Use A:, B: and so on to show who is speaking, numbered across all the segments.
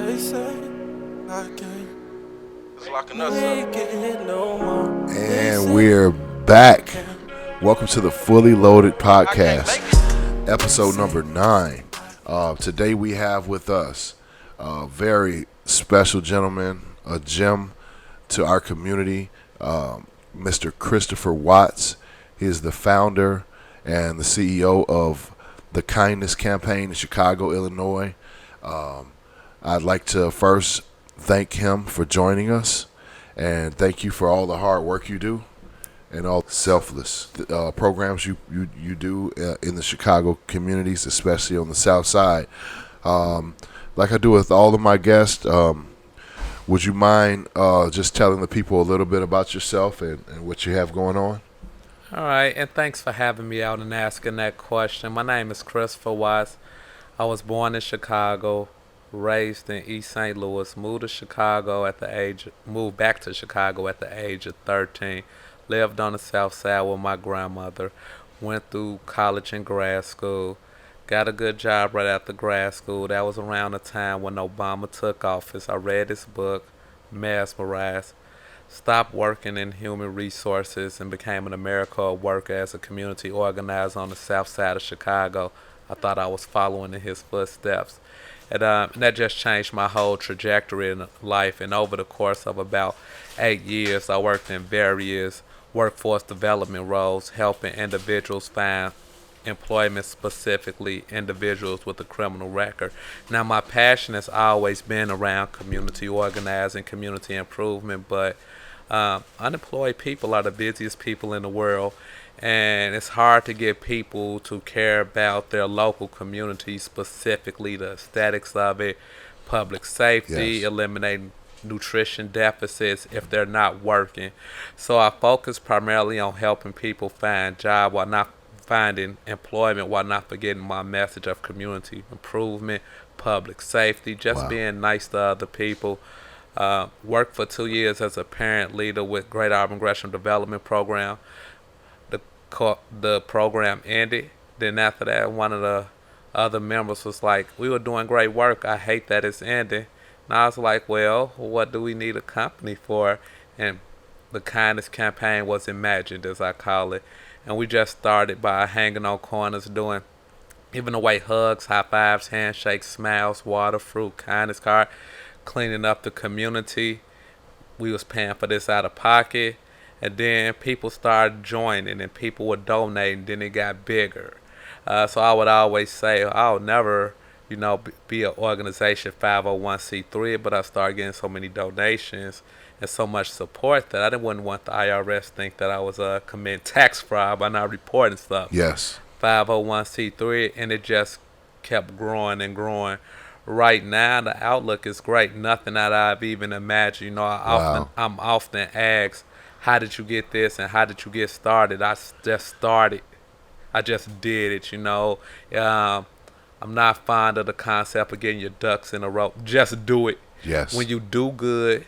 A: They say I can't
B: It's locking us
A: make
B: up.
A: it no more. They
C: And
A: say
C: we're
A: I
C: back.
A: can't
C: Welcome to the Fully Loaded
B: I can't
C: Podcast,
B: make it.
C: episode number 9. Today we have with us a very special gentleman, a gem to our community, Mr. Christopher Watts. He is the founder and the CEO of the Kindness Campaign in Chicago, Illinois. I'd like to first thank him for joining us and thank you for all the hard work you do and all selfless programs you do in the Chicago communities, especially on the South Side. Like I do with all of my guests, would you mind just telling the people a little bit about yourself and what you have going on?
D: All right, and thanks for having me out and asking that question. My name is Christopher Watts. I was born in Chicago, raised in East St. Louis, moved back to Chicago at the age of 13, lived on the South Side with my grandmother, went through college and grad school, got a good job right after grad school. That was around the time when Obama took office. I read his book, mesmerized, stopped working in human resources and became an AmeriCorps worker as a community organizer on the south side of Chicago. I thought I was following in his footsteps. And that just changed my whole trajectory in life. And over the course of about 8 years, I worked in various workforce development roles, helping individuals find employment, specifically individuals with a criminal record. Now, my passion has always been around community organizing, community improvement, but unemployed people are the busiest people in the world, and it's hard to get people to care about their local community, specifically the aesthetics of it, public safety,
C: Yes.
D: eliminating nutrition deficits if they're not working. So I focus primarily on helping people find job while not finding employment, while not forgetting my message of community improvement, public safety, just
C: Wow.
D: being nice to other people. Worked for 2 years as a parent leader with Great Auburn Gresham Development Program. The program ended. Then after that, one of the other members was like, "We were doing great work. I hate that it's ending." And I was like, "Well, what do we need a company for?" And the kindness campaign was imagined, as I call it. And we just started by hanging on corners, doing giving away hugs, high fives, handshakes, smiles, water, fruit, kindness card, cleaning up the community. We was paying for this out of pocket, and then people started joining and people were donating. Then it got bigger. So I would always say I'll never, be an organization 501c3, but I started getting so many donations and so much support that I didn't wouldn't want the IRS to think that I was committing tax fraud by not reporting stuff.
C: Yes.
D: 501c3, and it just kept growing and growing. Right now, the outlook is great. Nothing that I've even imagined.
C: Wow.
D: I'm often asked, "How did you get this?" and "How did you get started?" Just started. I just did it. I'm not fond of the concept of getting your ducks in a row. Just do it.
C: Yes.
D: When you do good,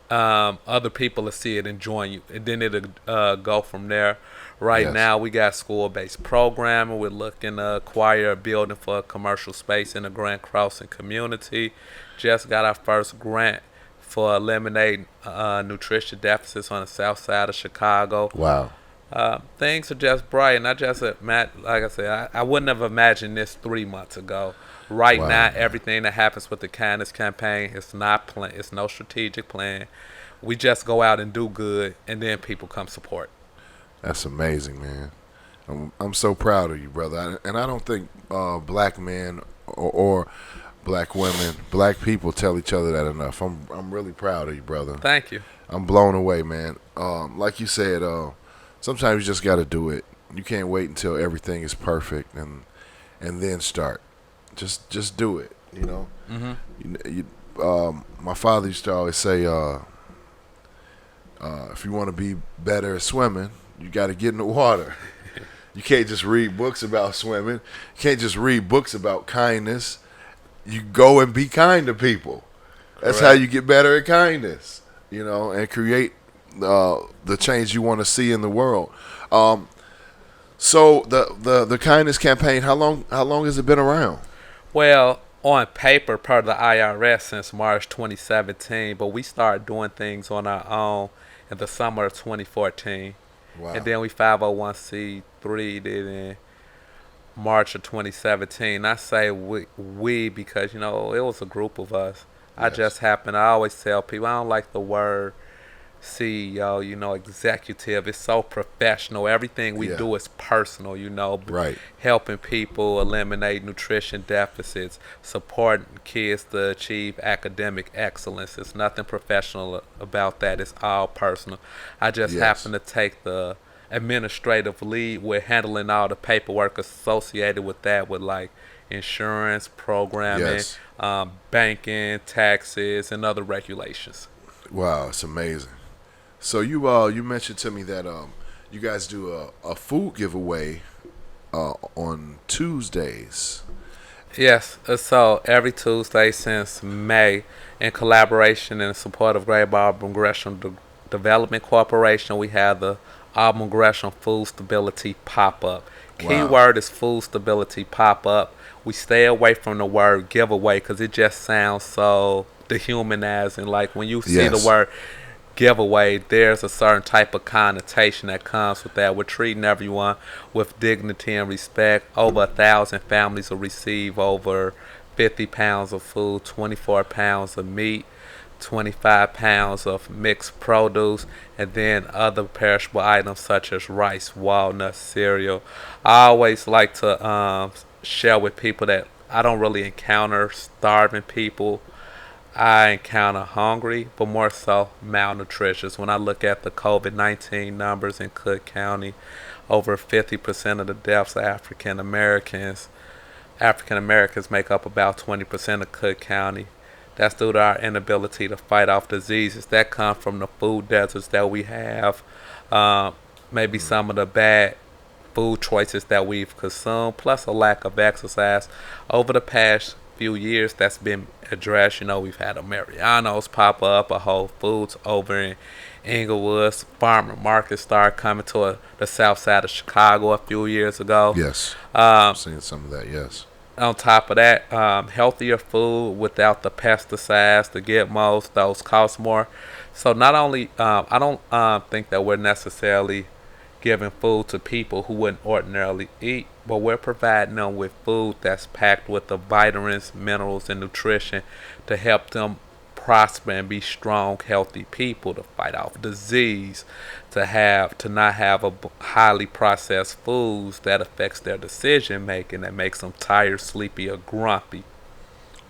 D: other people will see it and join you, and then it'll go from there. Right
C: Yes.
D: now, we got school-based programming. We're looking to acquire a building for a commercial space in the Grand Crossing community. Just got our first grant for eliminating nutrition deficits on the south side of Chicago.
C: Wow.
D: Things are just bright, and like I said, I wouldn't have imagined this 3 months ago. Right
C: Wow.
D: now, everything that happens with the kindness campaign is not plan. It's no strategic plan. We just go out and do good, and then people come support.
C: That's amazing, man. I'm so proud of you, brother. And I don't think black men or black women, black people tell each other that enough. I'm really proud of you, brother.
D: Thank you.
C: I'm blown away, man. Like you said, sometimes you just got to do it. You can't wait until everything is perfect and then start. Just do it.
D: Hmm.
C: My father used to always say, if you want to be better at swimming, you got to get in the water. You can't just read books about swimming. You can't just read books about kindness. You go and be kind to people. That's how
D: Correct.
C: you get better at kindness, and create the change you want to see in the world. So the kindness campaign, how long has it been around?
D: Well, on paper per the IRS since March 2017, but we started doing things on our own in the summer of 2014. And
C: Wow.
D: then we 501c3 did in March of 2017. I say we because, it was a group of us. I
C: Yes.
D: just happened, I always tell people, I don't like the word CEO, executive. It's so professional. Everything we
C: Yeah.
D: do is personal,
C: Right.
D: helping people eliminate nutrition deficits, supporting kids to achieve academic excellence. There's nothing professional about that. It's all personal. I just
C: Yes.
D: happen to take the administrative lead with handling all the paperwork associated with that, with like insurance, programming,
C: Yes.
D: banking, taxes, and other regulations.
C: Wow, it's amazing. So you mentioned to me that you guys do a food giveaway on Tuesdays.
D: Yes, so every Tuesday since May, in collaboration and support of Great Auburn Gresham Development Corporation, we have the Auburn Gresham Food Stability Pop-Up.
C: Wow.
D: Keyword is food stability pop-up. We stay away from the word giveaway because it just sounds so dehumanizing. Like when you see the
C: Yes.
D: word giveaway, there's a certain type of connotation that comes with that. We're treating everyone with dignity and respect. Over 1,000 families will receive over 50 pounds of food, 24 pounds of meat, 25 pounds of mixed produce, and then other perishable items such as rice, walnuts, cereal. I always like to share with people that I don't really encounter starving people. I encounter hungry, but more so malnutritious. When I look at the COVID-19 numbers in Cook County, over 50% of the deaths are African Americans. African Americans make up about 20% of Cook County. That's due to our inability to fight off diseases that come from the food deserts that we have. Um, Maybe some of the bad food choices that we've consumed, plus a lack of exercise. Over the past few years, that's been addressed. We've had a Mariano's pop up, a Whole Foods over in Inglewood. Farmer markets started coming to the south side of Chicago a few years ago.
C: Yes.
D: Um,
C: I've seen some of that. Yes.
D: on top of that, healthier food without the pesticides, the gitmos, those cost more. So not only, I don't think that we're necessarily giving food to people who wouldn't ordinarily eat, but we're providing them with food that's packed with the vitamins, minerals, and nutrition to help them prosper and be strong, healthy people, to fight off disease, to not have highly processed foods that affects their decision making, that makes them tired, sleepy, or grumpy.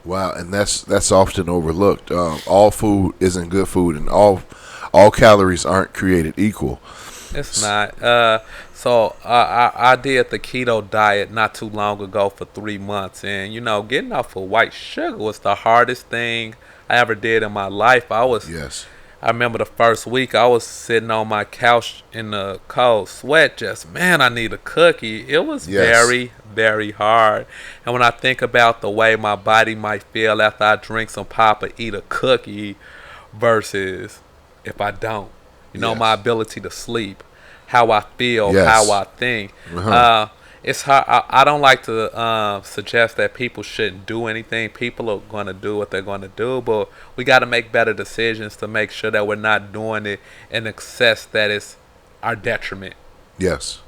C: Wow, and that's often overlooked. All food isn't good food, and all calories aren't created equal.
D: It's not. I did the keto diet not too long ago for 3 months, and getting off of white sugar was the hardest thing I ever did in my life.
C: Yes.
D: I remember the first week I was sitting on my couch in the cold sweat, just, man, I need a cookie. It was
C: Yes.
D: very, very hard. And when I think about the way my body might feel after I drink some pop or eat a cookie versus if I don't, my
C: Yes.
D: ability to sleep, how I feel, how
C: Yes.
D: I think.
C: Uh-huh.
D: It's hard. I don't like to suggest that people shouldn't do anything. People are going to do what they're going to do, but we got to make better decisions to make sure that we're not doing it in excess that is our detriment.
C: Yes.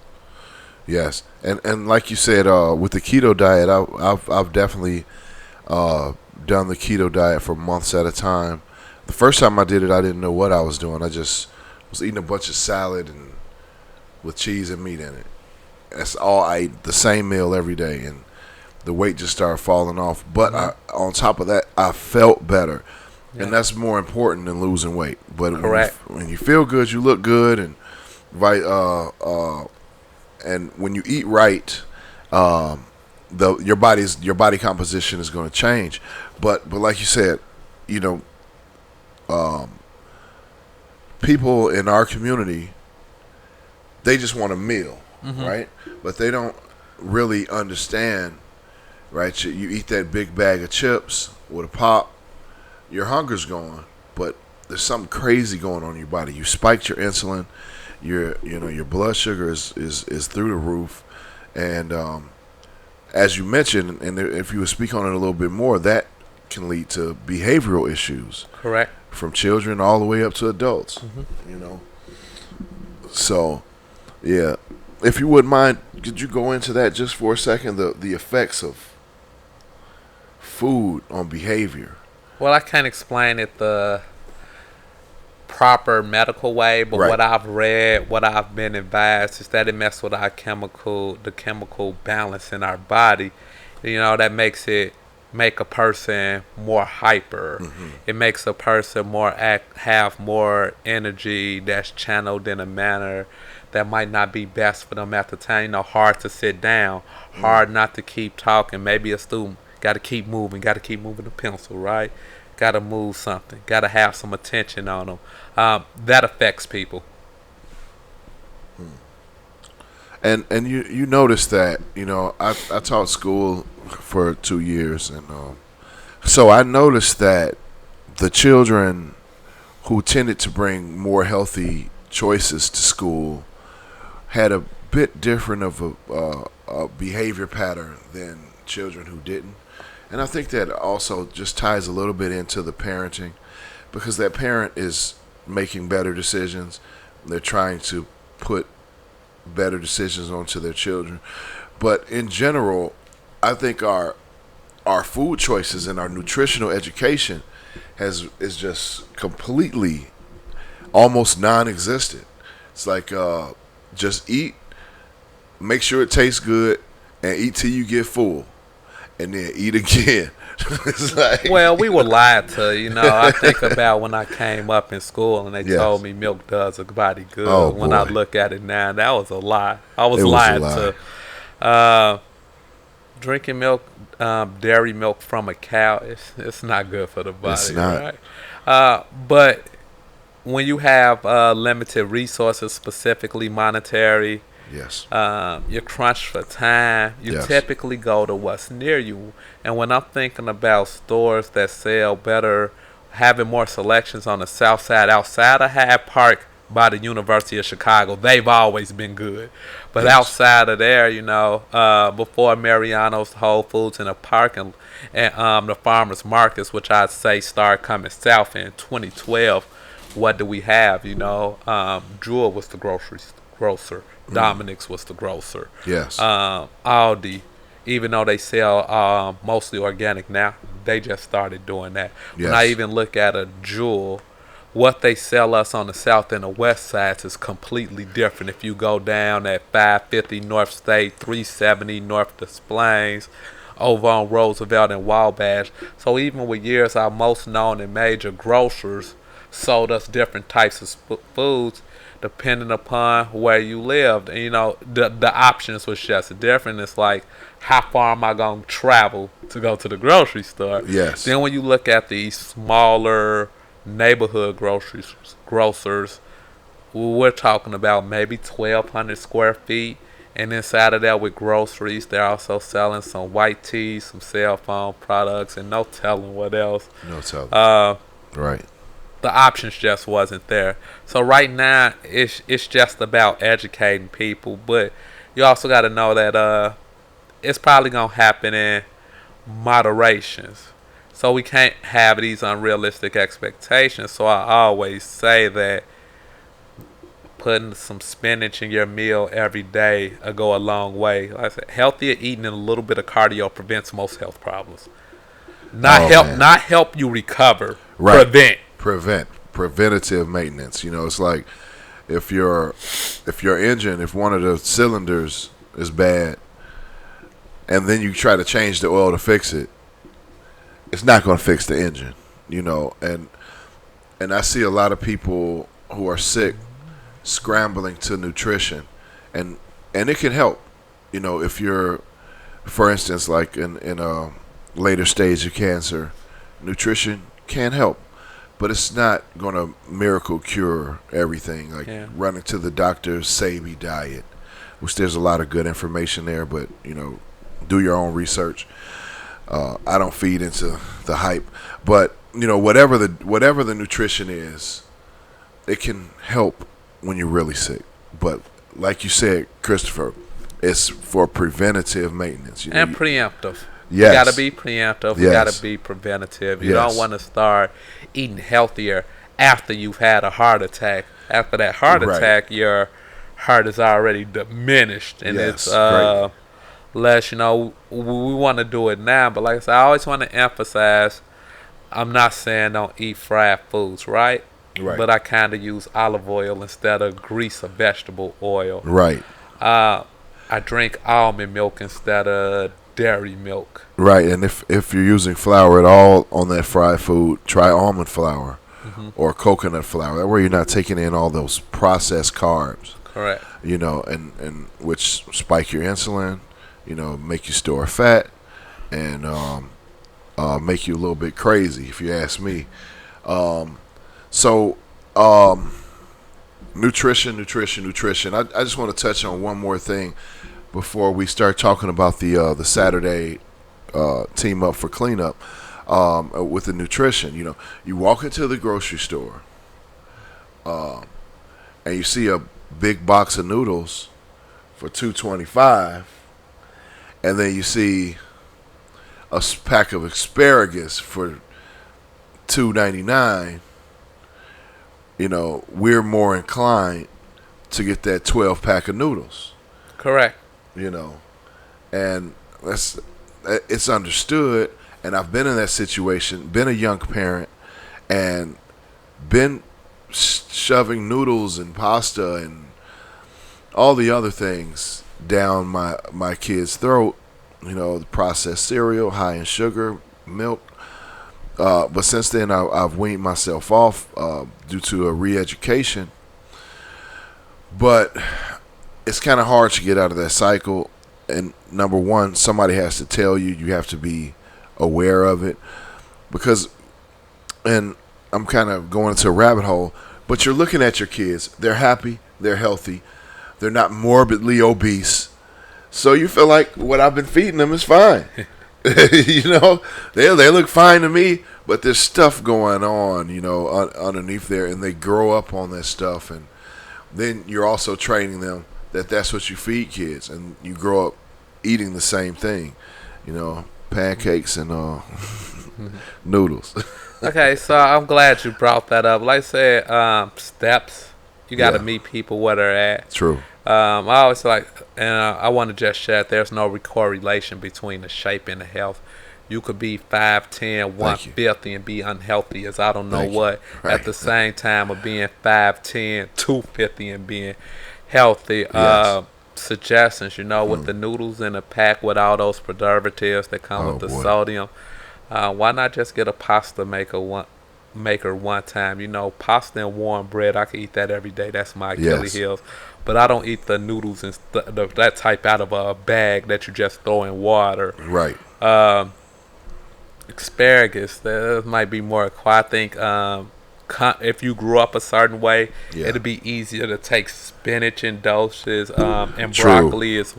C: Yes. And like you said, with the keto diet, I've definitely done the keto diet for months at a time. The first time I did it, I didn't know what I was doing. I just was eating a bunch of salad and with cheese and meat in it. That's all I ate, the same meal every day, and the weight just started falling off. But on top of that, I felt better,
D: Yeah.
C: and that's more important than losing weight. But
D: Correct.
C: when you feel good, you look good, and right, and when you eat right, your body composition is going to change. But like you said, you know, people in our community, they just want a meal, right? But they don't really understand, right? You eat that big bag of chips with a pop, your hunger's gone, but there's something crazy going on in your body. You spiked your insulin, your blood sugar is through the roof, and as you mentioned, and if you would speak on it a little bit more, that can lead to behavioral issues
D: Correct.
C: from children all the way up to adults.
D: Hmm.
C: You know, so yeah. If you wouldn't mind, could you go into that just for a second? The effects of food on behavior.
D: Well, I can't explain it the proper medical way, but
C: Right.
D: what I've read, what I've been advised is that it messes with our the chemical balance in our body. That make a person more hyper. It makes a person have more energy that's channeled in a manner that might not be best for them at the time. Hard to sit down, hard not to keep talking. Maybe a student got to keep moving, the pencil, right? Got to move something, got to have some attention on them. That affects people.
C: And you notice that I taught school for 2 years, and so I noticed that the children who tended to bring more healthy choices to school had a bit different of a behavior pattern than children who didn't. And I think that also just ties a little bit into the parenting, because that parent is making better decisions. They're trying to put better decisions onto their children. But in general, I think our food choices and our nutritional education is just completely almost non-existent. It's like just eat, make sure it tastes good, and eat till you get full, and then eat again. It's like,
D: Well, we were lied to. I think about when I came up in school and they
C: Yes.
D: told me milk does a body good.
C: Oh,
D: When I
C: boy.
D: look at it now, that was a lie. I was
C: It was a
D: lied
C: lie.
D: to. Drinking milk, dairy milk from a cow, it's not good for the body,
C: It's not.
D: right? But when you have limited resources, specifically monetary,
C: yes,
D: you're crunched for time, you
C: Yes.
D: typically go to what's near you. And when I'm thinking about stores that sell better, having more selections on the south side outside of Hyde Park by the University of Chicago, they've always been good. But
C: Yes.
D: outside of there, before Mariano's, Whole Foods, and the park, and the farmers markets, which I'd say started coming south in 2012, what do we have? Jewel was the grocer. Dominic's was the grocer.
C: yes,
D: Aldi, even though they sell mostly organic now, they just started doing that. When I
C: Yes.
D: even look at a Jewel, what they sell us on the south and the west sides is completely different. If you go down at 550 North State, 370 North Des Plaines, over on Roosevelt and Wabash. So even with years, our most known and major grocers sold us different types of foods depending upon where you lived. And the options was just different. It's like, how far am I going to travel to go to the grocery store?
C: Yes.
D: Then when you look at these smaller neighborhood grocers, we're talking about maybe 1,200 square feet. And inside of that, with groceries, they're also selling some white teas, some cell phone products, and no telling what else.
C: no telling. Right.
D: The options just wasn't there. So right now, it's just about educating people. But you also got to know that it's probably gonna happen in moderations. So we can't have these unrealistic expectations. So I always say that putting some spinach in your meal every day will go a long way. Like I said, healthier eating and a little bit of cardio prevents most health problems.
C: Man.
D: Not help you recover.
C: Right.
D: Prevent.
C: Preventative maintenance. It's like if your engine, if one of the cylinders is bad, and then you try to change the oil to fix it, it's not going to fix the engine. And I see a lot of people who are sick scrambling to nutrition, and it can help. If you're, for instance, like in a later stage of cancer, nutrition can help, but it's not going to miracle cure everything. Like
D: Yeah.
C: running to the doctor's Sabi diet, which there's a lot of good information there, but do your own research. I don't feed into the hype, but whatever the nutrition is, it can help when you're really sick. But like you said, Christopher, It's for preventative maintenance. You know,
D: And preemptive. You got to
C: yes,
D: be preemptive. You got to
C: yes,
D: be preventative. You don't
C: yes,
D: want to start eating healthier after you've had a heart attack. After that heart
C: right,
D: attack, your heart is already diminished and it's
C: yes, greatly,
D: less. We want to do it now, but like I said, I always want to emphasize. I'm not saying don't eat fried foods, right?
C: right,
D: But I kind of use olive oil instead of grease or vegetable oil.
C: right,
D: Uh, I drink almond milk instead of dairy milk.
C: right. And if you're using flour at all on that fried food, try almond flour
D: Hmm.
C: or coconut flour. That way you're not taking in all those processed carbs.
D: Correct.
C: You know, and which spike your insulin. You know, make you store fat and make you a little bit crazy, if you ask me. So, nutrition. I just want to touch on one more thing before we start talking about the Saturday team up for cleanup with the nutrition. You know, you walk into the grocery store and you see a big box of noodles for $2.25, and then you see a pack of asparagus for $2.99. You know, we're more inclined to get that 12 pack of noodles.
D: Correct.
C: You know, and it's understood. And I've been in that situation, been a young parent, and been shoving noodles and pasta and all the other things down my kid's throat. You know, the processed cereal, high in sugar, milk. But since then, I've weaned myself off due to a re-education. But it's kind of hard to get out of that cycle. And number one, somebody has to tell you. You have to be aware of it. Because, and I'm kind of going into a rabbit hole, but you're looking at your kids. They're happy. They're healthy. They're not morbidly obese. So you feel like what I've been feeding them is fine. You know, they look fine to me, but there's stuff going on, you know, underneath there, and they grow up on that stuff, and then you're also training them that that's what you feed kids, and you grow up eating the same thing, you know, pancakes and noodles.
D: Okay, so I'm glad you brought that up. Like I said, steps. You got to
C: Yeah.
D: meet people where they're at.
C: True.
D: I always like, and I want to just share that there's no correlation between the shape and the health. You could be 5'10",
C: Thank you.
D: 150 and be unhealthy as I don't know
C: Thank you.
D: what.
C: Right.
D: At the same time of being 5'10", 250 and being healthy.
C: Yes.
D: Suggestions, with the noodles in a pack with all those preservatives that come
C: Oh,
D: with the
C: boy.
D: sodium. Why not just get a pasta maker one time? Pasta and warm bread. I can eat that every day. That's my Achilles
C: Yes.
D: heels. But I don't eat the noodles and that type out of a bag that you just throw in water.
C: Right.
D: Asparagus, that might be more acquired. I think if you grew up a certain way,
C: Yeah.
D: it'd be easier to take spinach in doses and
C: True.
D: broccoli as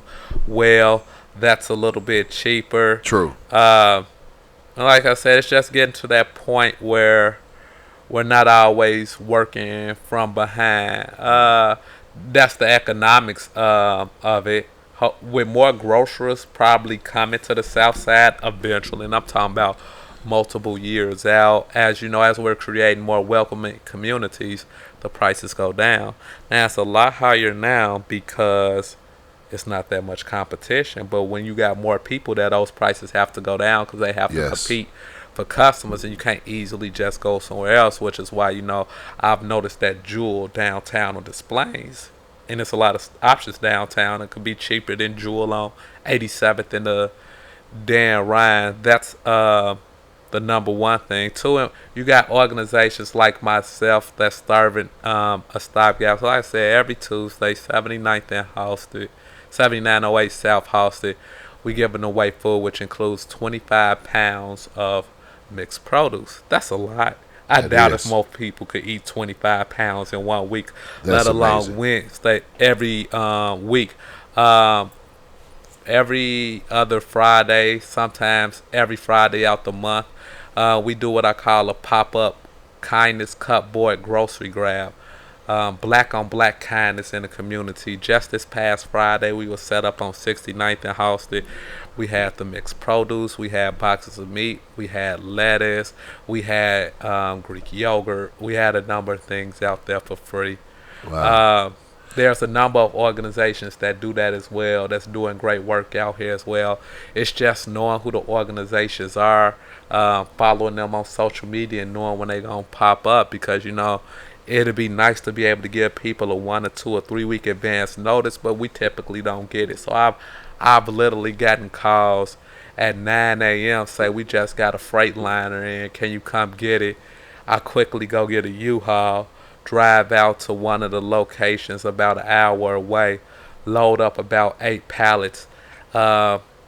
D: well. That's a little bit cheaper.
C: True.
D: Like I said, it's just getting to that point where we're not always working from behind. That's the economics of it. With more groceries probably coming to the south side eventually, and I'm talking about multiple years out. As you know, as we're creating more welcoming communities, the prices go down. Now it's a lot higher now because it's not that much competition. But when you got more people, those prices have to go down because they have to
C: Yes.
D: compete for customers, and you can't easily just go somewhere else. Which is why I've noticed that Jewel downtown on displays, and there's a lot of options downtown. It could be cheaper than Jewel on 87th and the Dan Ryan. That's the number one thing. Two, you got organizations like myself that's serving a stopgap. So like I said, every Tuesday, 79th and Halsted, 7908 South Halsted, we giving away food, which includes 25 pounds of mixed produce. That's a lot. I
C: That
D: doubt
C: is.
D: if most people could eat 25 pounds in 1 week,
C: That's
D: let alone
C: amazing.
D: Wednesday every week. Every other Friday, sometimes every Friday out the month, we do what I call a pop-up kindness cupboard grocery grab. black on black kindness in the community. Just this past Friday, we were set up on 69th and Halsted. We had the mixed produce, we had boxes of meat, we had lettuce, we had Greek yogurt, we had a number of things out there for free.
C: Wow.
D: There's a number of organizations that do that as well, that's doing great work out here as well. It's just knowing who the organizations are, following them on social media and knowing when they're going to pop up, because, it'd be nice to be able to give people a 1 or 2 or 3 week advance notice, but we typically don't get it. So I've literally gotten calls at 9 a.m. say we just got a freight liner in, can you come get it? I quickly go get a U-Haul, drive out to one of the locations about an hour away, load up about 8 pallets.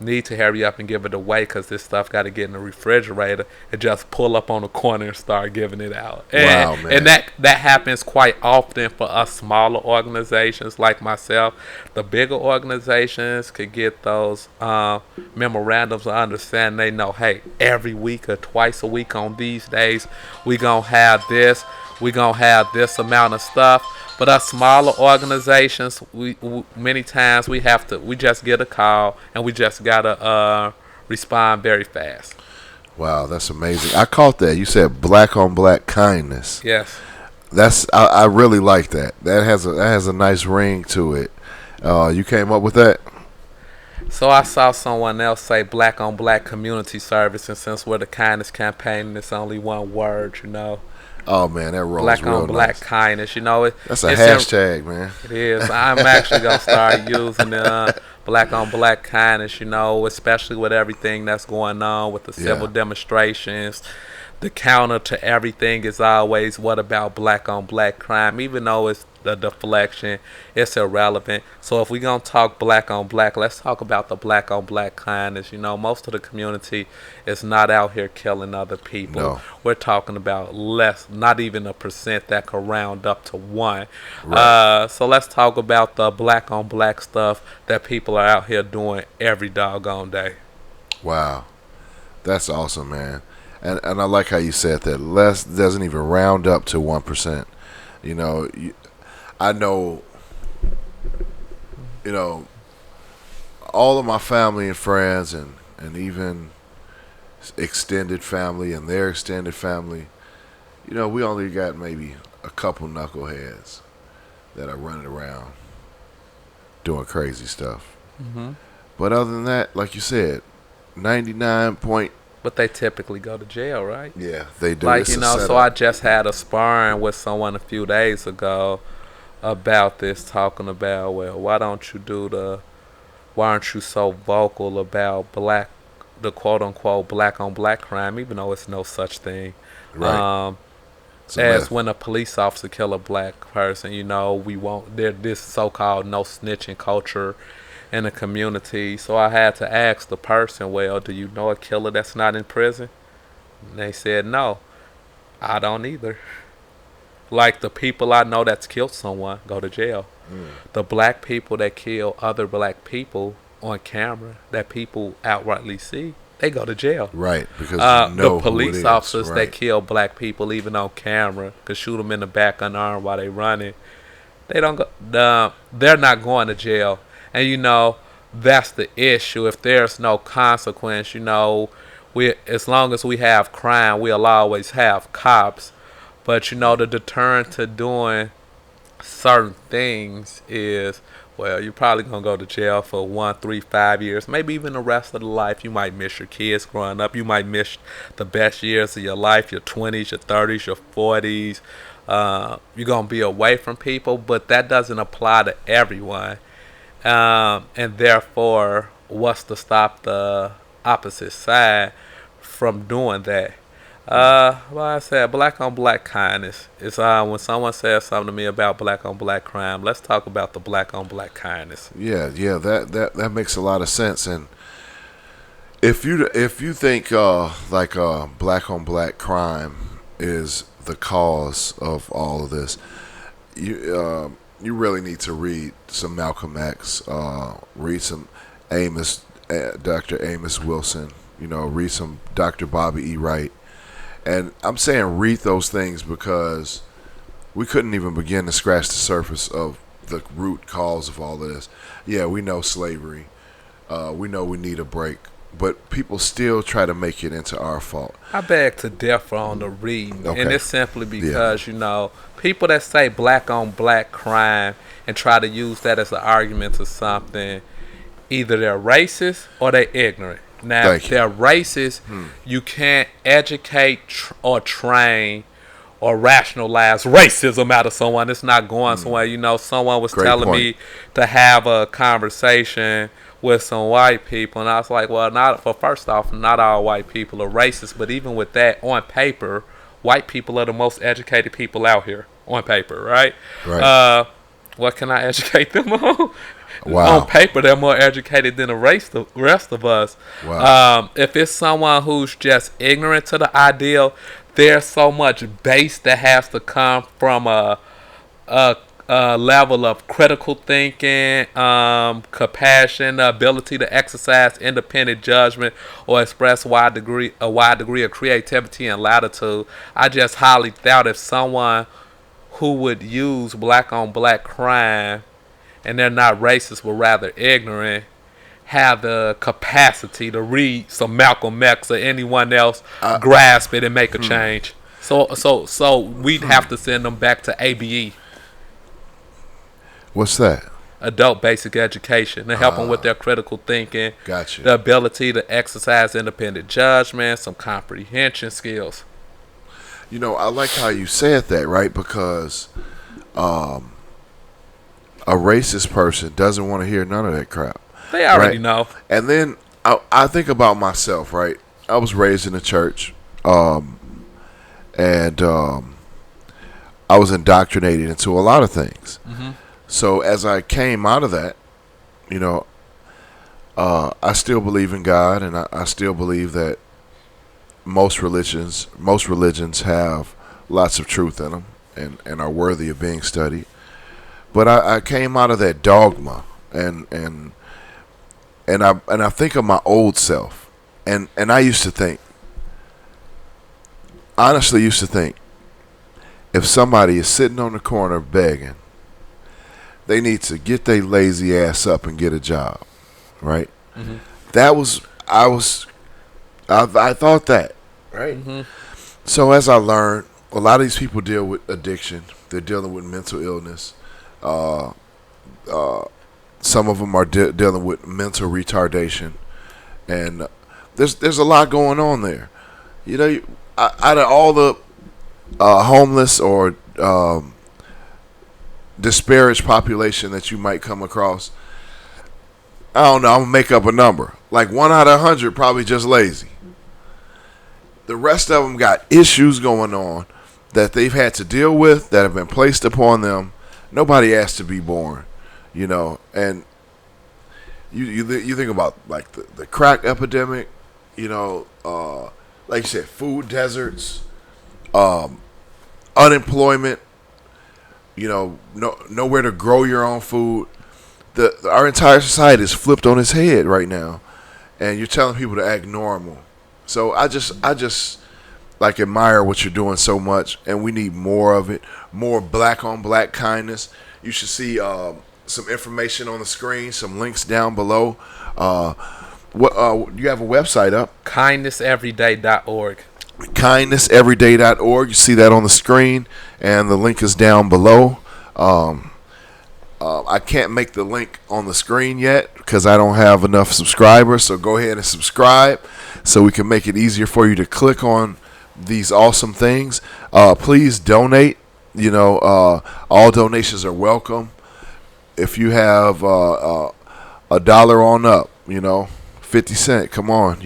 D: Need to hurry up and give it away because this stuff got to get in the refrigerator, and just pull up on the corner and start giving it out.
C: Wow, man.
D: And that happens quite often for us smaller organizations like myself. The bigger organizations could get those memorandums of understanding. They know, hey, every week or twice a week on these days, we going to have this. We going to have this amount of stuff. But us smaller organizations, we many times we just get a call and we just gotta respond very fast.
C: Wow, that's amazing. I caught that. You said black on black kindness.
D: Yes.
C: I really like that. That has a nice ring to it. You came up with that?
D: So I saw someone else say black on black community service, and since we're the kindness campaign and it's only one word.
C: Oh man, that rolls
D: black
C: real
D: on black
C: nice.
D: kindness,
C: That's a hashtag, man.
D: It is. I'm actually gonna start using black on black kindness, especially with everything that's going on with the civil demonstrations. The counter to everything is always, what about black on black crime? Even though it's the deflection, it's irrelevant. So if we're going to talk black on black, let's talk about the black on black kindness. Most of the community is not out here killing other people.
C: No.
D: We're talking about less, not even a percent that could round up to 1.
C: Right.
D: So let's talk about the black on black stuff that people are out here doing every doggone day.
C: Wow. That's awesome, man. And I like how you said that less doesn't even round up to 1%. I know, all of my family and friends and even extended family and their extended family, we only got maybe a couple knuckleheads that are running around doing crazy stuff.
D: Mm-hmm.
C: But other than that, like you said, 99 point.
D: But they typically go to jail, right?
C: Yeah, they do.
D: Like, so I just had a sparring with someone a few days ago about this, talking about, well, why aren't you so vocal about the quote unquote black on black crime, even though it's no such thing.
C: Right.
D: As when a police officer kill a black person, we won't, there's this so-called no snitching culture in the community. So I had to ask the person, well, do you know a killer that's not in prison? And they said, no, I don't either. Like, the people I know that's killed someone go to jail. The black people that kill other black people on camera that people outrightly see, they go to jail.
C: Right, because
D: the police officers that kill black people even on camera, could shoot them in the back unarmed while they running, they don't go. They're not going to jail. And that's the issue. If there's no consequence, as long as we have crime, we'll always have cops. But the deterrent to doing certain things is, well, you're probably gonna go to jail for 1, 3, 5 years, maybe even the rest of the life. You might miss your kids growing up. You might miss the best years of your life, your 20s, your 30s, your 40s. You're gonna be away from people, but that doesn't apply to everyone. And therefore, what's to stop the opposite side from doing that? Like I said, black on black kindness. It's when someone says something to me about black on black crime, let's talk about the black on black kindness.
C: Yeah, that makes a lot of sense. And if you think black on black crime is the cause of all of this, you really need to read some Malcolm X, read some Dr. Amos Wilson, read some Dr. Bobby E. Wright. And I'm saying read those things because we couldn't even begin to scratch the surface of the root cause of all of this. Yeah, we know slavery. We know we need a break, but people still try to make it into our fault.
D: I beg to differ on the reading, and
C: Okay.
D: it's simply because people that say black on black crime and try to use that as an argument to something, either they're racist or they're ignorant. Now,
C: Thank
D: if
C: you.
D: they're racist, you can't educate or train or rationalize racism out of someone. It's not going somewhere. Someone was
C: Great
D: telling
C: point.
D: me to have a conversation with some white people, and I was like, well, first off, not all white people are racist, but even with that, on paper, white people are the most educated people out here, on paper, right?
C: Right.
D: What can I educate them on?
C: Wow.
D: On paper, they're more educated than the rest of us.
C: Wow.
D: If it's someone who's just ignorant to the ideal, there's so much base that has to come from a level of critical thinking, compassion, the ability to exercise independent judgment, or express a wide degree of creativity and latitude. I just highly doubt if someone who would use black on black crime and they're not racist but rather ignorant have the capacity to read some Malcolm X or anyone else, grasp it and make a change. So we'd have to send them back to ABE,
C: What's that?
D: adult basic education, to help them with their critical thinking,
C: Gotcha.
D: the ability to exercise independent judgment, some comprehension skills.
C: I like how you said that, right? Because a racist person doesn't want to hear none of that crap.
D: They already
C: Right.
D: know.
C: And then I think about myself, right? I was raised in the church, and I was indoctrinated into a lot of things. So as I came out of that, I still believe in God, and I still believe that most religions have lots of truth in them and are worthy of being studied. But I came out of that dogma, and I think of my old self, and I honestly used to think, if somebody is sitting on the corner begging, they need to get their lazy ass up and get a job, right? That was I thought that, right? So as I learned, a lot of these people deal with addiction. They're dealing with mental illness. Some of them are dealing with mental retardation, and there's a lot going on there. Out of all the homeless or disparaged population that you might come across, I don't know, I'm gonna make up a number. Like 1 out of 100 probably just lazy. The rest of them got issues going on that they've had to deal with, that have been placed upon them. Nobody asked to be born, and you think about like the crack epidemic, like you said, food deserts, unemployment, nowhere to grow your own food. Our entire society is flipped on its head right now, and you're telling people to act normal. So I just like admire what you're doing so much, and we need more of it. More black on black kindness. You should see some information on the screen, some links down below. You have a website up?
D: KindnessEveryday.org.
C: KindnessEveryday.org. You see that on the screen, and the link is down below. I can't make the link on the screen yet because I don't have enough subscribers. So go ahead and subscribe so we can make it easier for you to click on these awesome things. Please donate. All donations are welcome. If you have $1 on up, 50 cents, come on,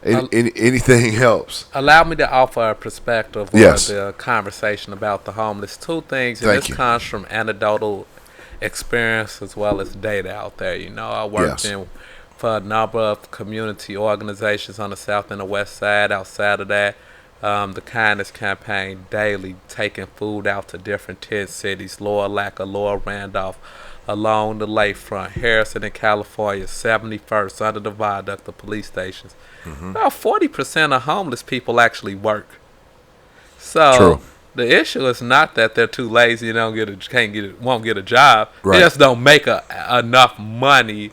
C: anything helps.
D: Allow me to offer a perspective
C: Yes.
D: on the conversation about the homeless. Two things, and
C: Thank
D: this
C: you.
D: comes from anecdotal experience as well as data out there. I worked
C: Yes.
D: for a number of community organizations on the south and the west side. Outside of that, the Kindness Campaign daily taking food out to different tent cities, Lower Lacka, Lower Randolph, along the lakefront, Harrison in California, 71st, under the viaduct, the police stations. About 40% of homeless people actually work. So
C: True.
D: The issue is not that they're too lazy and won't get a job. They
C: Right.
D: just don't make enough money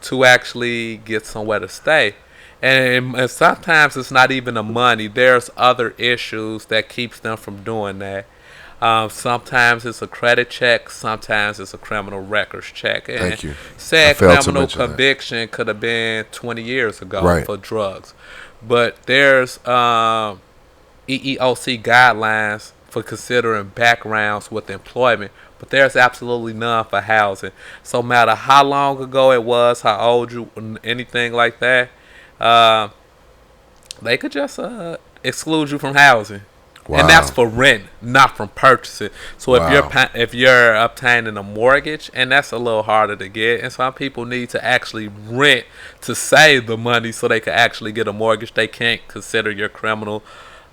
D: to actually get somewhere to stay. And sometimes it's not even the money. There's other issues that keeps them from doing that. Sometimes it's a credit check. Sometimes it's a criminal records check. And
C: Thank you. I
D: said
C: failed to
D: criminal
C: mention that.
D: conviction could have been 20 years ago
C: Right.
D: for drugs. But there's EEOC guidelines for considering backgrounds with employment, but there's absolutely none for housing. So no matter how long ago it was, how old you, anything like that, uh, they could just exclude you from housing. And that's
C: Wow.
D: for rent, not from purchasing. So
C: Wow.
D: if you're obtaining a mortgage, and that's a little harder to get, and some people need to actually rent to save the money so they can actually get a mortgage. They can't consider your criminal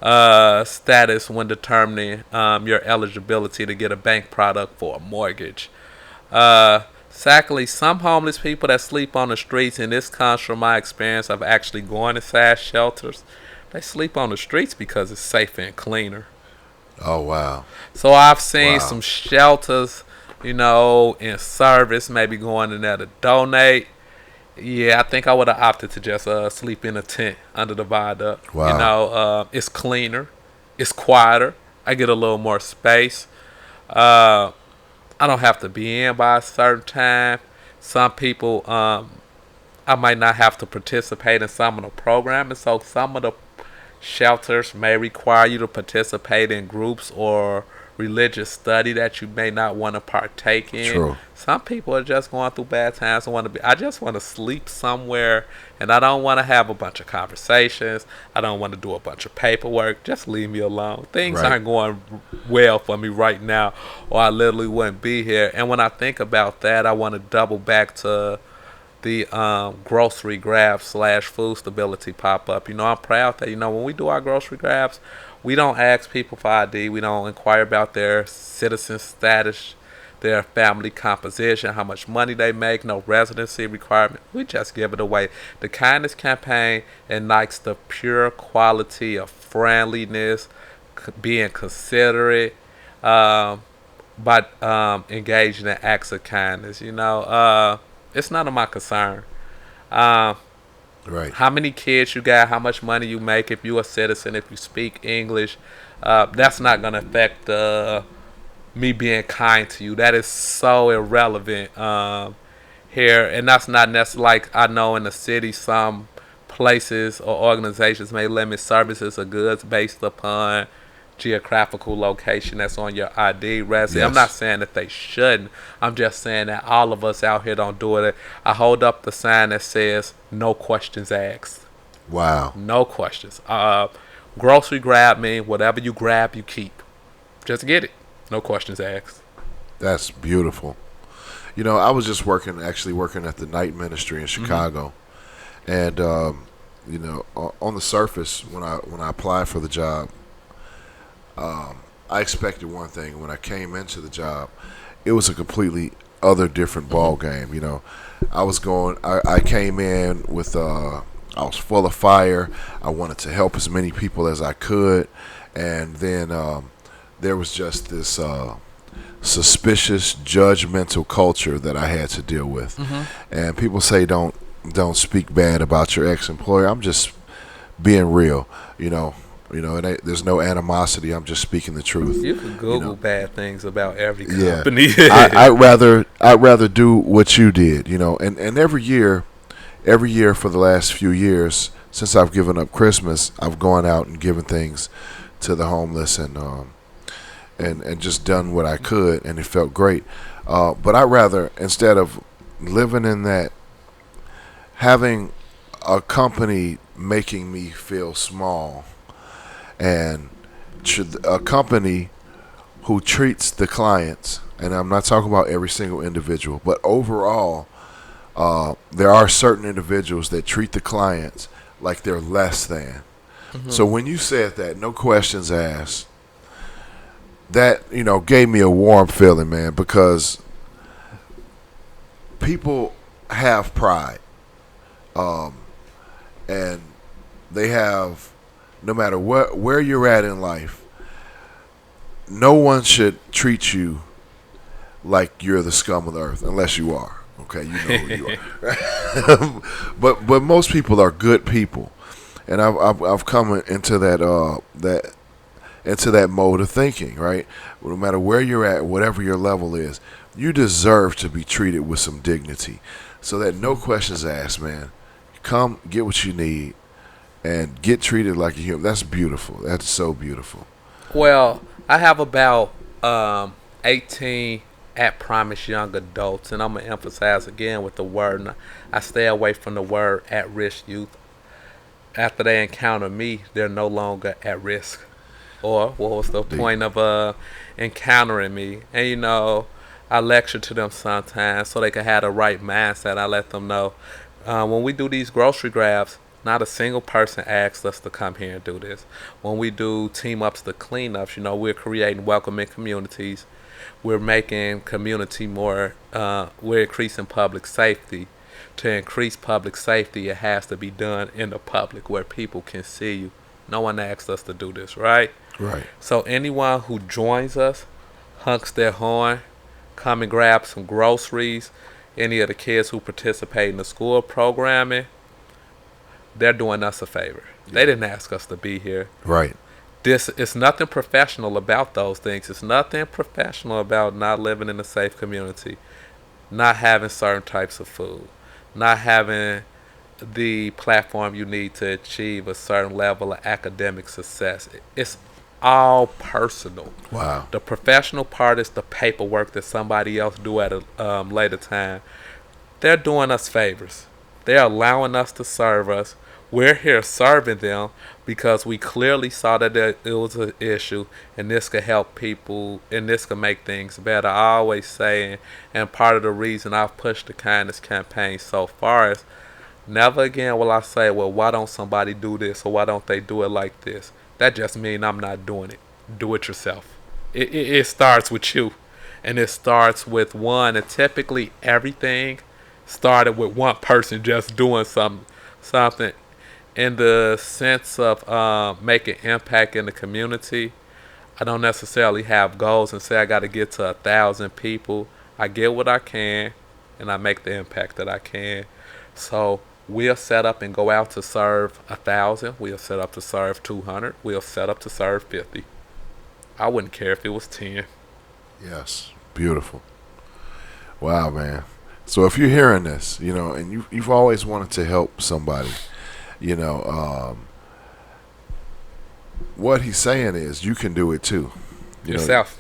D: status when determining your eligibility to get a bank product for a mortgage. Secondly, some homeless people that sleep on the streets, and this comes from my experience of actually going inside shelters, they sleep on the streets because it's safer and cleaner.
C: Oh wow.
D: So I've seen
C: Wow.
D: some shelters, in service, maybe going in there to donate. Yeah, I think I would have opted to just sleep in a tent under the viaduct.
C: Wow.
D: It's cleaner, it's quieter. I get a little more space. Uh, I don't have to be in by a certain time. Some people, I might not have to participate in some of the programming, so some of the shelters may require you to participate in groups or religious study that you may not want to partake in.
C: True.
D: Some people are just going through bad times and I just want to sleep somewhere, and I don't want to have a bunch of conversations. I don't want to do a bunch of paperwork. Just leave me alone. Things
C: Right.
D: aren't going well for me right now, or I literally wouldn't be here. And when I think about that, I want to double back to the grocery grab / food stability pop up. I'm proud that when we do our grocery grabs, we don't ask people for ID. We don't inquire about their citizen status, their family composition, how much money they make, no residency requirement. We just give it away. The kindness campaign ignites the pure quality of friendliness, being considerate, by engaging in acts of kindness. It's none of my concern. Um,
C: Right.
D: how many kids you got, how much money you make, if you're a citizen, if you speak English, that's not going to affect me being kind to you. That is so irrelevant here. And that's not necessarily like I know in the city, some places or organizations may limit services or goods based upon geographical location that's on your ID resume. I'm
C: Yes.
D: not saying that they shouldn't. I'm just saying that all of us out here don't do it. I hold up the sign that says no questions asked.
C: Wow.
D: No questions. Grocery grab mean whatever you grab, you keep. Just get it. No questions asked.
C: That's beautiful. I was just actually working at the night ministry in Chicago, and on the surface, when I applied for the job, I expected one thing. When I came into the job, it was a completely other different ball game. I came in with I was full of fire. I wanted to help as many people as I could, and then there was just this suspicious, judgmental culture that I had to deal with. And people say don't speak bad about your ex-employer. I'm just being real. There's no animosity. I'm just speaking the truth.
D: You can Google
C: know.
D: bad things about every
C: Yeah,
D: company.
C: I'd rather do what you did. And every year for the last few years since I've given up Christmas, I've gone out and given things to the homeless and just done what I could, and it felt great. But I'd rather, instead of living in that, having a company making me feel small, and a company who treats the clients, and I'm not talking about every single individual, but overall, there are certain individuals that treat the clients like they're less than. So when you said that, no questions asked, that gave me a warm feeling, man, because people have pride, and they have, no matter where you're at in life, no one should treat you like you're the scum of the earth, unless you are. Okay, you know who you are. but most people are good people, and I've come into that mode of thinking. Right, no matter where you're at, whatever your level is, you deserve to be treated with some dignity, so that no questions asked, man. Come get what you need and get treated like a human. That's beautiful. That's so beautiful.
D: Well, I have about 18 at promise young adults, and I'm gonna emphasize again with the word. I stay away from the word at risk youth. After they encounter me, they're no longer at risk. Or what was the
C: Deep.
D: point of encountering me? And I lecture to them sometimes so they can have the right mindset. I let them know when we do these grocery grabs, not a single person asks us to come here and do this. When we do team ups to cleanups, we're creating welcoming communities. We're making community more, we're increasing public safety. To increase public safety, it has to be done in the public where people can see you. No one asked us to do this, right?
C: Right.
D: So anyone who joins us, hunks their horn, come and grab some groceries, any of the kids who participate in the school programming, they're doing us a favor. They didn't ask us to be here.
C: Right.
D: This it's nothing professional about those things. It's nothing professional about not living in a safe community, not having certain types of food, not having the platform you need to achieve a certain level of academic success. It's all personal.
C: Wow.
D: The professional part is the paperwork that somebody else do at a later time. They're doing us favors. They're allowing us to serve us. We're here serving them because we clearly saw that it was an issue, and this could help people, and this could make things better. I always say, and part of the reason I've pushed the kindness campaign so far is never again will I say, well, why don't somebody do this, or why don't they do it like this? That just means I'm not doing it. Do it yourself. It starts with you, and it starts with one, and typically everything started with one person just doing something in the sense of making impact in the community. I don't necessarily have goals and say I got to get to 1,000 people. I get what I can, and I make the impact that I can. So we'll set up and go out to serve 1,000. We'll set up to serve 200. We'll set up to serve 50. I wouldn't care if it was 10.
C: Yes. Beautiful. Wow, man. So if you're hearing this, and you've always wanted to help somebody, you know, what he's saying is you can do it too.
D: Yourself.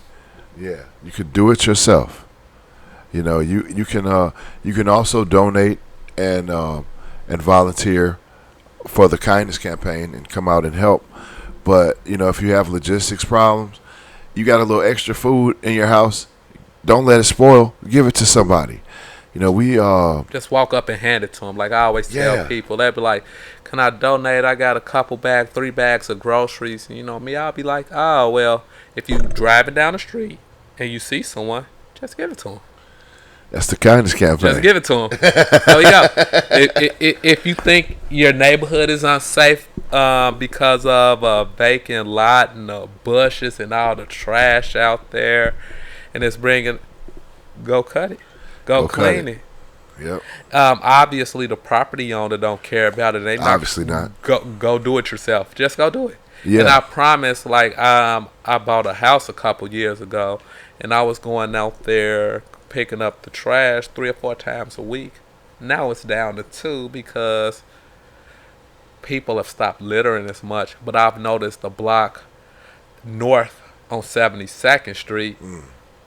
C: Yeah, you could do it yourself. You can also donate and volunteer for the kindness campaign and come out and help. But if you have logistics problems, you got a little extra food in your house, don't let it spoil. Give it to somebody. We
D: just walk up and hand it to them. Like I always tell people, they'll be like, "Can I donate? I got a couple 3 bags of groceries." Me, I'll be like, "Oh well, if you driving down the street and you see someone, just give it to them.
C: That's the kindness campaign.
D: Just give it to them." There we go. If you think your neighborhood is unsafe because of a vacant lot and the bushes and all the trash out there, and it's go cut it. Go clean it.
C: Yep.
D: Obviously, the property owner don't care about it. They
C: Obviously not.
D: Go do it yourself. Just go do it.
C: Yeah.
D: And I promise, I bought a house a couple years ago, and I was going out there picking up the trash 3 or 4 times a week. Now it's down to 2 because people have stopped littering as much. But I've noticed the block north on 72nd Street.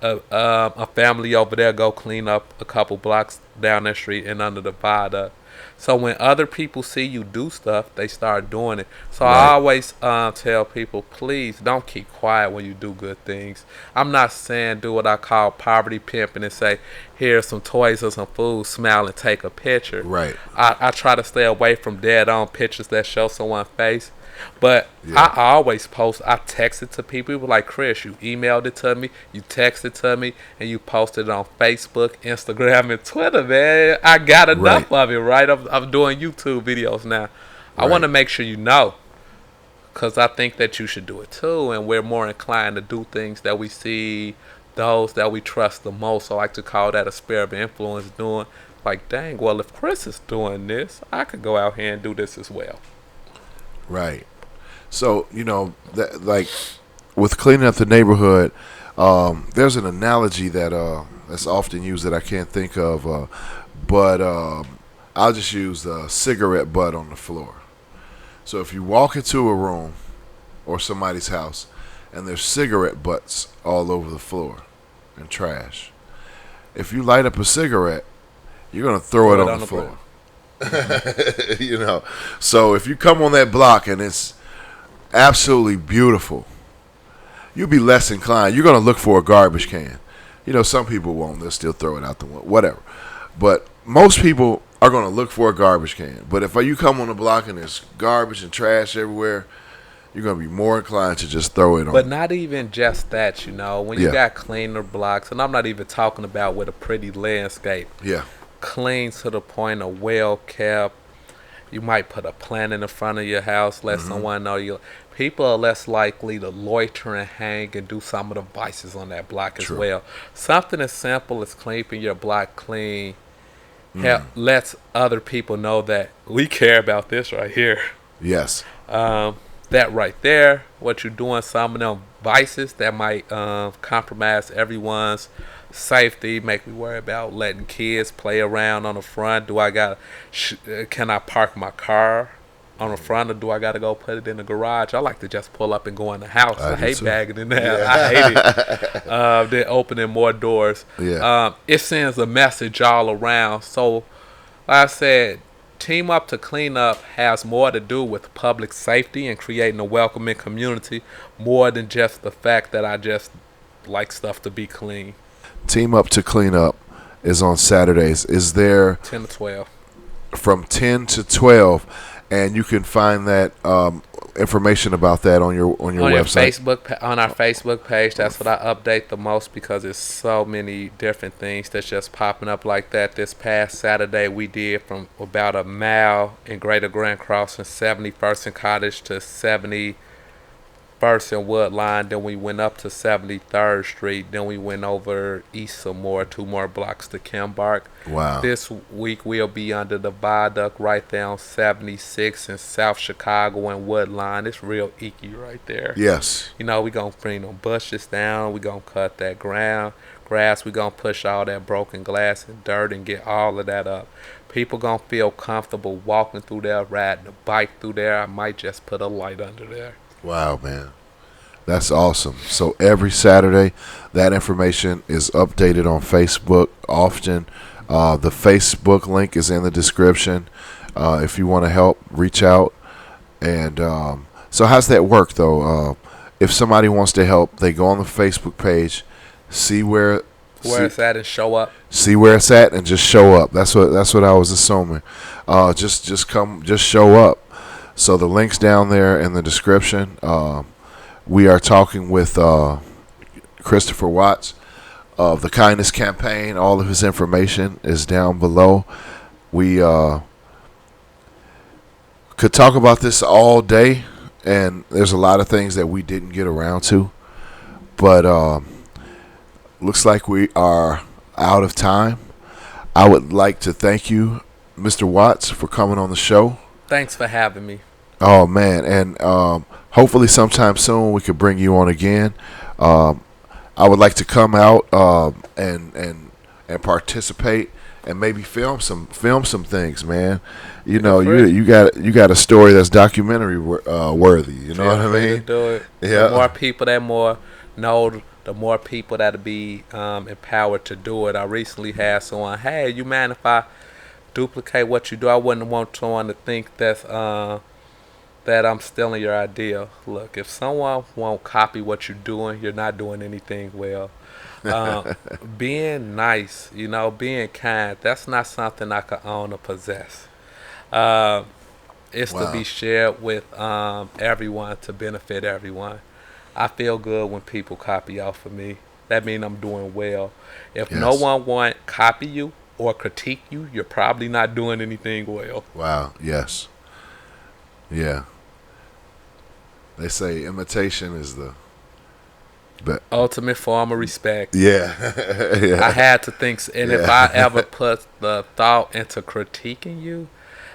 D: A family over there go clean up a couple blocks down that street and under the viaduct. So when other people see you do stuff, they start doing it. So
C: Right.
D: I always tell people, please don't keep quiet when you do good things. I'm not saying do what I call poverty pimping and say, here's some toys or some food, smile and take a picture.
C: Right.
D: I try to stay away from dead on pictures that show someone's face. But
C: Yeah.
D: I always post, I text it to people. People like, Chris, you emailed it to me, you texted it to me, and you posted it on Facebook, Instagram, and Twitter, man. I got enough
C: Right.
D: of it, right? I'm doing YouTube videos now. I
C: Right.
D: want to make sure you know. because I think that you should do it too, and we're more inclined to do things that we see those that we trust the most. So I like to call that a sphere of influence doing. Like, dang, well, if Chris is doing this, I could go out here and do this as well.
C: Right. So that, like, with cleaning up the neighborhood, there's an analogy that's often used that I can't think of, but I'll just use the cigarette butt on the floor. So if you walk into a room or somebody's house and there's cigarette butts all over the floor and trash, if you light up a cigarette, you're gonna throw it on the floor. So if you come on that block and it's absolutely beautiful, you'll be less inclined. You're gonna look for a garbage can. Some people won't. They'll still throw it out the window, whatever. But most people are gonna look for a garbage can. But if you come on the block and there's garbage and trash everywhere, you're gonna be more inclined to just throw it on.
D: But not even just that, when you
C: Yeah.
D: got cleaner blocks, and I'm not even talking about with a pretty landscape.
C: Yeah.
D: Clean to the point of well kept. You might put a plant in the front of your house, let someone know you. People are less likely to loiter and hang and do some of the vices on that block as
C: True.
D: well. Something as simple as keeping your block clean lets other people know that we care about this right here.
C: Yes.
D: That right there, what you're doing, some of them vices that might compromise everyone's safety, make me worry about letting kids play around on the front. Can I park my car on the front, or do I got to go put it in the garage? I like to just pull up and go in the house. I hate
C: too.
D: bagging in there. Yeah. I hate it. Then opening more doors.
C: Yeah.
D: It sends a message all around. So, like I said, Team Up to Clean Up has more to do with public safety and creating a welcoming community, more than just the fact that I just like stuff to be clean.
C: Team Up to Clean Up is on Saturdays. Is there
D: 10 to 12.
C: from 10 to 12, and you can find that information about that on your website.
D: On our Facebook page. That's what I update the most because there's so many different things that's just popping up like that. This past Saturday we did from about a mile in Greater Grand Crossing, 71st and Cottage to 71st and Woodline. Then we went up to 73rd Street. Then we went over east some more, 2 more blocks to Kimbark.
C: Wow.
D: This week we'll be under the viaduct right there on 76 in South Chicago and Woodline. It's real icky right there.
C: Yes.
D: We gonna bring them bushes down. We gonna cut that grass. We gonna push all that broken glass and dirt and get all of that up. People gonna feel comfortable walking through there, riding a bike through there. I might just put a light under there.
C: Wow, man. That's awesome. So every Saturday, that information is updated on Facebook often. The Facebook link is in the description. If you want to help, reach out. And so how's that work, though? If somebody wants to help, they go on the Facebook page, see where
D: it's at and show up.
C: See where it's at and just show up. That's what I was assuming. Just show up. So the link's down there in the description. We are talking with Christopher Watts of the Kindness Campaign. All of his information is down below. We could talk about this all day, and there's a lot of things that we didn't get around to. But looks like we are out of time. I would like to thank you, Mr. Watts, for coming on the show.
D: Thanks for having me.
C: Oh, man. And hopefully sometime soon we could bring you on again. I would like to come out and participate and maybe film some things, man. You got a story that's documentary worthy. You know what I mean?
D: Do it.
C: Yeah.
D: The more people that more know, the more people that'll be empowered to do it. I recently had someone, hey, you mind if I duplicate what you do? I wouldn't want someone to think that I'm stealing your idea. Look, if someone won't copy what you're doing, you're not doing anything well. Being nice, being kind, that's not something I could own or possess. It's to be shared with everyone to benefit everyone. I feel good when people copy off of me. That means I'm doing well. If no one want copy you or critique you, you're probably not doing anything well.
C: Wow. Yes. Yeah. They say imitation is the but
D: Ultimate form of respect.
C: yeah.
D: I
C: Yeah.
D: had to think, and if I ever put the thought into critiquing you,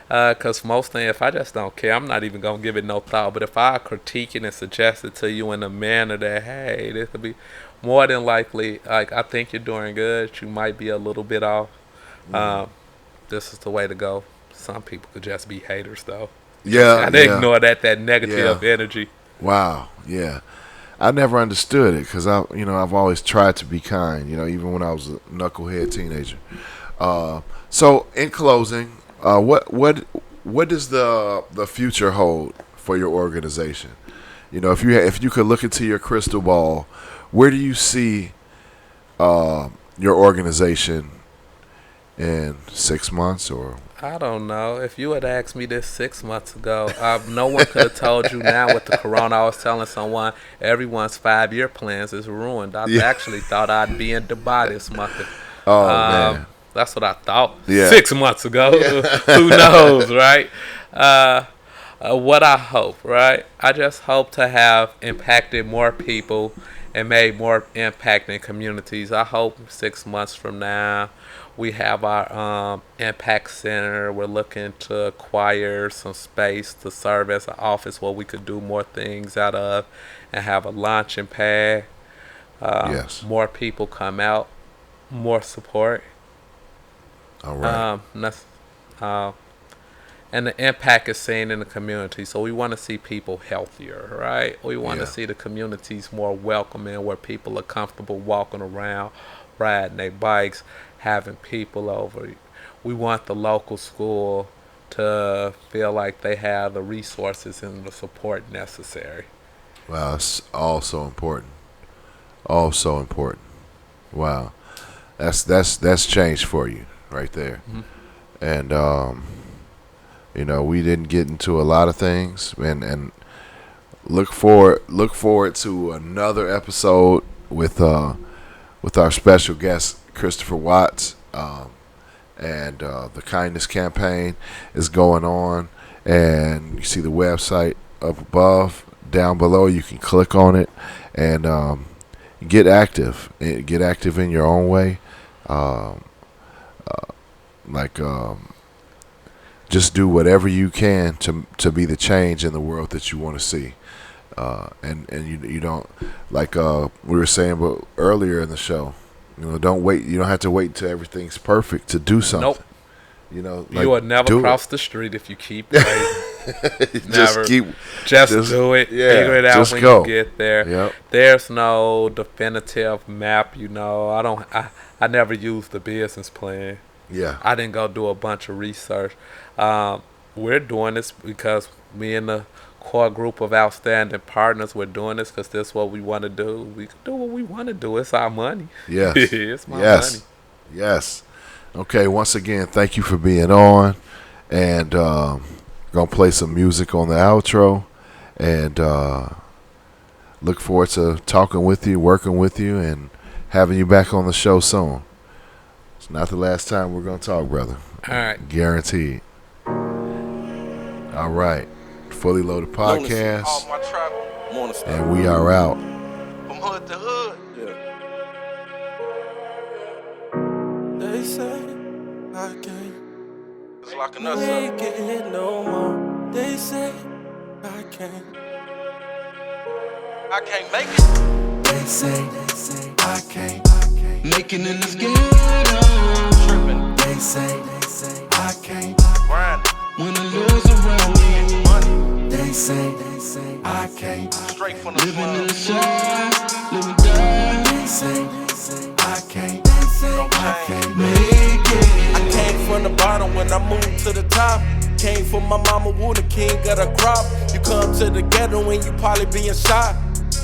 D: because most things, if I just don't care, I'm not even gonna give it no thought. But if I critique it and suggest it to you in a manner that, hey, this could be more than likely, like I think you're doing good, you might be a little bit off. Um, this is the way to go. Some people could just be haters, though. Just
C: Yeah,
D: gotta
C: yeah.
D: ignore that
C: Yeah.
D: negative energy.
C: Wow. Yeah. I never understood it because I've always tried to be kind. Even when I was a knucklehead teenager. So in closing, what does the future hold for your organization? If you could look into your crystal ball, where do you see your organization in 6 months or?
D: I don't know. If you had asked me this 6 months ago, no one could have told you now with the corona. I was telling someone everyone's 5-year plans is ruined. I
C: Yeah.
D: actually thought I'd be in Dubai this month.
C: Oh man.
D: That's what I thought
C: Yeah.
D: 6 months ago. Who knows, right? What I hope, right? I just hope to have impacted more people and made more impact in communities. I hope 6 months from now we have our impact center. We're looking to acquire some space to serve as an office where we could do more things out of and have a launching pad.
C: Yes.
D: More people come out, more support.
C: All right.
D: That's, and the impact is seen in the community. So we want to see people healthier, right? We want
C: Yeah.
D: to see the communities more welcoming, where people are comfortable walking around, riding their bikes, having people over. We want the local school to feel like they have the resources and the support necessary.
C: Wow. It's all so important. All so important. Wow. That's changed for you right there.
D: Mhm.
C: And we didn't get into a lot of things, and look forward to another episode with our special guest Christopher Watts. And the kindness campaign is going on, and you see the website up above. Down below you can click on it and get active in your own way. Like just do whatever you can to be the change in the world that you want to see. And you don't, like we were saying about earlier in the show. Don't wait. You don't have to wait until everything's perfect to do something.
D: Nope.
C: Like,
D: You will never
C: do
D: cross the street if you keep waiting.
C: it.
D: Never.
C: Just
D: Do it.
C: yeah,
D: Figure it out
C: just
D: when
C: go.
D: you get there.
C: Yep.
D: There's no definitive map. I never used the business plan.
C: Yeah.
D: I didn't go do a bunch of research. We're doing this because me and the core group of outstanding partners, we're doing this because this is what we want to do. We can do what we want to do. It's our money.
C: Yes.
D: It's my
C: Yes.
D: money.
C: Yes. Okay. Once again, thank you for being on, and gonna play some music on the outro, and look forward to talking with you, working with you, and having you back on the show soon. It's not the last time we're gonna talk, brother.
D: All right.
C: Guaranteed. All right. Fully Loaded
B: All
C: Podcast,
B: my travel, morning stuff.
C: and we are out.
B: From hood to hood.
A: They say I can't
B: It's locking us up.
A: make it no more. They say I can't.
B: I can't make it.
A: They say I can't.
E: Making in this ghetto.
B: Tripping,
A: They say I can't.
B: grinding,
E: When the Lord's around me.
B: money,
A: They say I can't.
B: straight from the
E: Living in the
B: slum.
E: side, living die.
A: They say I can't.
B: No
A: I
B: change.
A: can't make it.
F: I came from the bottom when I moved to the top. Came from my mama Wu, the king of the crop. You come to the ghetto and you probably being shot.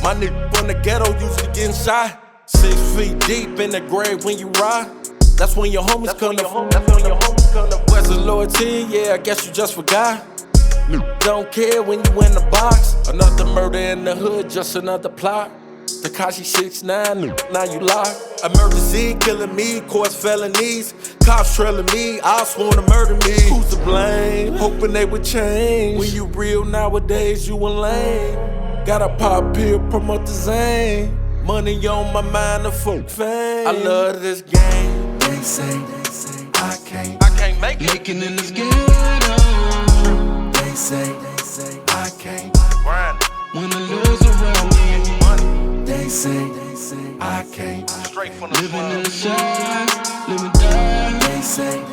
F: My nigga from the ghetto usually getting shot. 6 feet deep in the grave when you ride. That's when your homies come to. That's when your homies come to. Where's the loyalty? Yeah, I guess you just forgot. Don't care when you in the box. Another murder in the hood, just another plot. Takashi 6ix9ine, now you locked. Emergency, killing me, courts felonies. Cops trailing me, I sworn to murder me. Who's to blame? Hoping they would change. When you real nowadays, you a lame. Gotta pop pill, promote the zane. Money on my mind, the folk fame. I love this game.
A: They say I can't.
B: I can't make it.
E: Making in this ghetto.
A: They say I can't.
B: Grind.
E: When the lose around me.
B: Money.
A: They say I can't.
B: Straight from the
E: Living in the
B: slum.
E: side, living die.
A: They say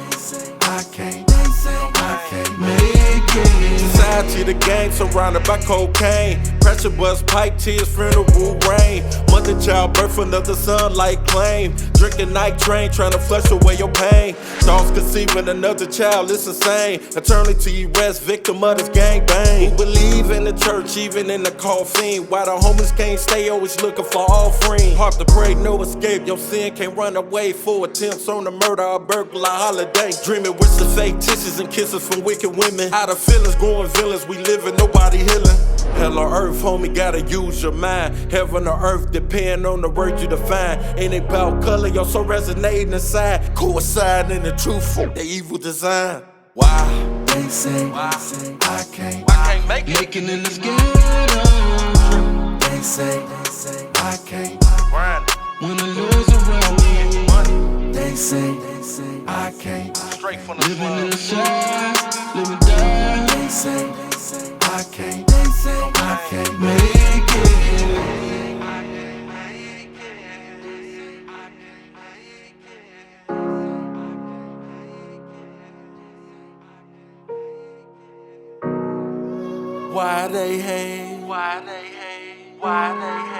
A: I can't. They say I can't
E: Make it.
F: Society, the game surrounded by cocaine. Pressure bust, pipe, tears, funeral rain. Mother, child, birth, another son, like claim. Drinking night train, trying to flush away your pain. Thoughts conceiving another child, it's insane. Eternity rest, victim of this gang bang. Who believe in the church, even in the coffin? Why the homeless can't stay, always looking for offering. Heart to pray, no escape, your sin can't run away. 4 attempts on the murder, a burglar holiday. Dreaming with the fake tissues and kisses from wicked women. Out of feelings, growing villains, we living, nobody healing. Hell on earth, homie, gotta use your mind. Heaven or earth, depend on the word you define. Ain't it about color, you're so resonating inside. Coinciding the truth, the evil design. Why?
A: They say
B: Why?
A: I can't.
B: I can't make it.
E: Making in this ghetto.
A: They say I can't.
B: Grind.
E: When the lose around me.
B: Money.
A: They say I can't.
B: Straight from the
E: Living in the
B: slum.
E: side, living die.
A: They say I can't. They say I can't
E: Make it.
F: Why they hate?
B: Why they hate? Why they hate?